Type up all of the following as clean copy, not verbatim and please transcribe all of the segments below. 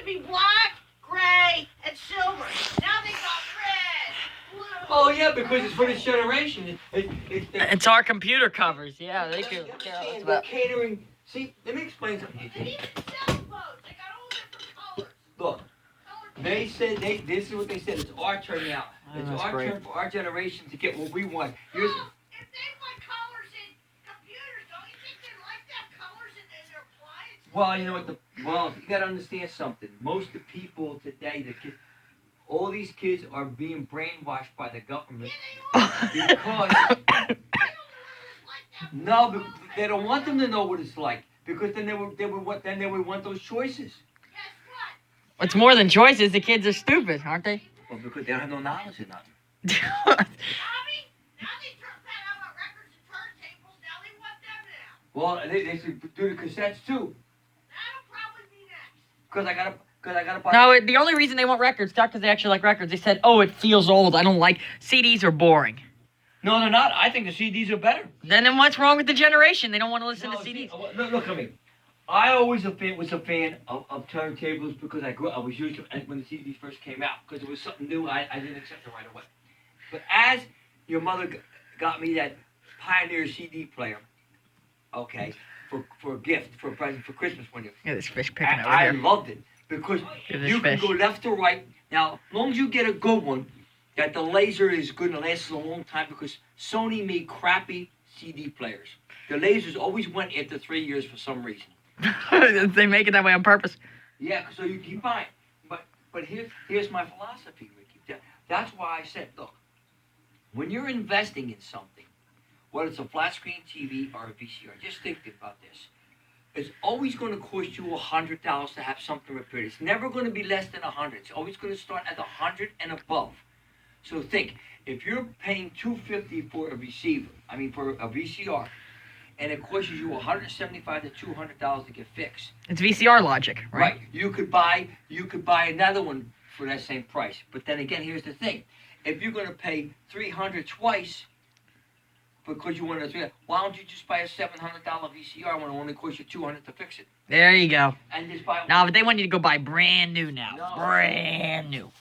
be black, gray, and silver. Now they got red, blue. Oh yeah, because it's for this generation. It's our computer covers. Yeah, they can care less They're about. catering. See, let me explain something to you. And even cell phones, they got all different colors. Look, they said this is what they said. It's our turn now. It's our turn for our generation to get what we want. Here's. Well, if they put colors in computers, don't you think they like to have colors in their appliances? Well, you know what? Well, you gotta understand something. Most of the people today, the kids, all these kids are being brainwashed by the government because no, but they don't want them to know what it's like because then they would want those choices. Guess what? It's more than choices. The kids are stupid, aren't they? Well, because they don't have no knowledge of nothing. Bobby, now they found out about records and turntables. Now they want them now. Well, they should do the cassettes too. That'll probably be next. Because I gotta buy. No, the only reason they want records, not because they actually like records. They said, "Oh, it feels old. I don't like CDs are boring." No, they're not. I think the CDs are better. Then what's wrong with the generation? They don't want to listen to CDs. Look at me. I always was a fan of turntables because I was used to it when the CDs first came out because it was something new. I didn't accept it right away. But as your mother got me that Pioneer CD player, okay, for a gift, for a present for Christmas one year. Yeah, this fish picking over I there. loved it because you can go left to right. Now, as long as you get a good one, that the laser is good and lasts a long time because Sony made crappy CD players. The lasers always went after 3 years for some reason. They make it that way on purpose. Yeah, so you keep buying. But here's my philosophy, Ricky. That's why I said, look, when you're investing in something, whether it's a flat screen TV or a VCR, just think about this. It's always going to cost you $100 to have something repaired. It's never going to be less than $100. It's always going to start at $100 and above. So think, if you're paying $250 for a receiver, for a VCR, and it costs you $175 to $200 to get fixed. It's VCR Logic, right? Right. You could buy another one for that same price. But then again, here's the thing: if you're going to pay $300 twice because you want to, why don't you just buy a $700 VCR when it only costs you $200 to fix it? There you go. And just buy. No, but they want you to go buy brand new now. No. Brand new.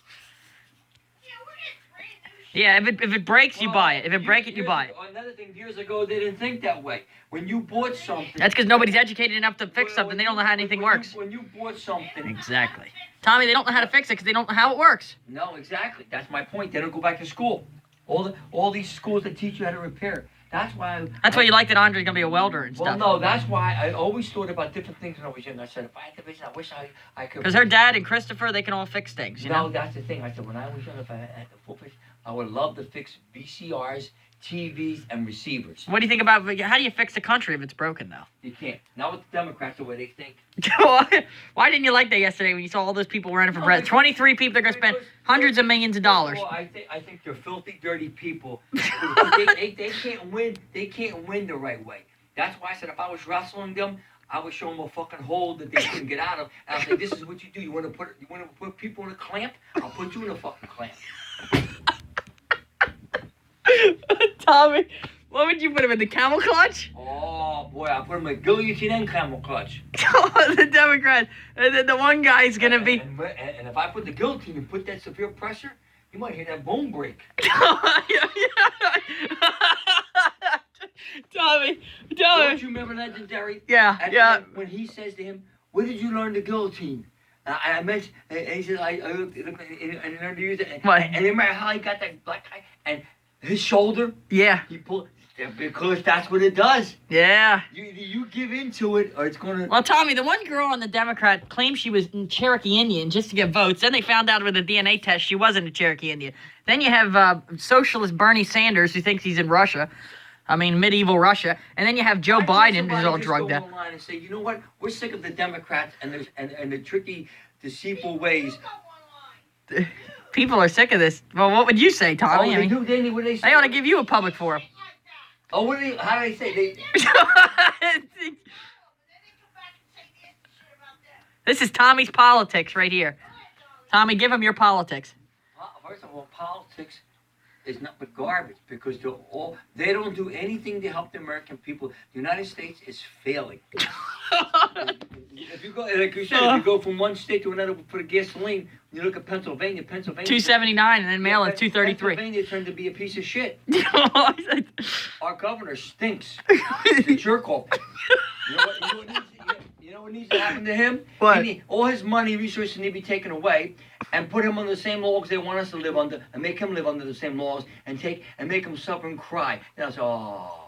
Yeah, Yeah, if it breaks, you buy it. If it breaks it, you buy it. Another thing, years ago, they didn't think that way. When you bought something... That's because nobody's educated enough to fix something. They don't know how anything works. When you bought something... Exactly. Tommy, they don't know how to fix it because they don't know how it works. No, exactly. That's my point. They don't go back to school. All these schools that teach you how to repair. That's why... That's why you like that Andre's going to be a welder and Well, stuff. no, that's why I always thought about different things when I was young. I said, if I had the vision, I wish I could... Because her dad and Christopher, they can all fix things, you know? No, that's the thing. I said, when I was young, if I had the full vision, I would love to fix VCRs, TVs, and receivers. What do you think about... How do you fix a country if it's broken, though? You can't. Not with the Democrats, the way they think. Why didn't you like that yesterday when you saw all those people running for president? 23 people, they're going to spend hundreds of millions of dollars. Well, I think they're filthy, dirty people. they can't win. They can't win the right way. That's why I said if I was wrestling them, I would show them a fucking hole that they couldn't get out of. And I'll say, this is what you do. You want to put people in a clamp? I'll put you in a fucking clamp. Tommy, what would you put him in, the camel clutch? Oh, boy, I'll put him in a guillotine and camel clutch. The Democrat. And then the one guy's going to be... And if I put the guillotine and put that severe pressure, you might hear that bone break. Tommy. Don't you remember Legendary? Yeah. When he says to him, where did you learn the guillotine? I mentioned, and he says, I learned to use it. And remember how he got that black guy? And his shoulder? Yeah. He pulled, because that's what it does. Yeah. You give into it, or it's going to... Well, Tommy, the one girl on the Democrat claimed she was Cherokee Indian just to get votes. Then they found out with a DNA test she wasn't a Cherokee Indian. Then you have socialist Bernie Sanders who thinks he's in Russia. Medieval Russia. And then you have Joe Biden who's all drugged up. Online and say, you know what? We're sick of the Democrats and the tricky, deceitful ways. People are sick of this. Well, what would you say, Tommy? What do they say? They ought to give you a public forum. Oh, how do they say? This is Tommy's politics right here. Tommy, give him your politics. First of all, politics is not but garbage because they don't do anything to help the American people. The United States is failing. The If you go, like you said, if you go from one state to another for the gasoline, you look at Pennsylvania. 279 and then Maryland 233. Pennsylvania turned to be a piece of shit. Our governor stinks. He's a jerk off. You know what needs to happen to him? What? All his money, resources need to be taken away, and put him on the same laws they want us to live under, and make him live under the same laws, and make him suffer and cry. And I say, oh.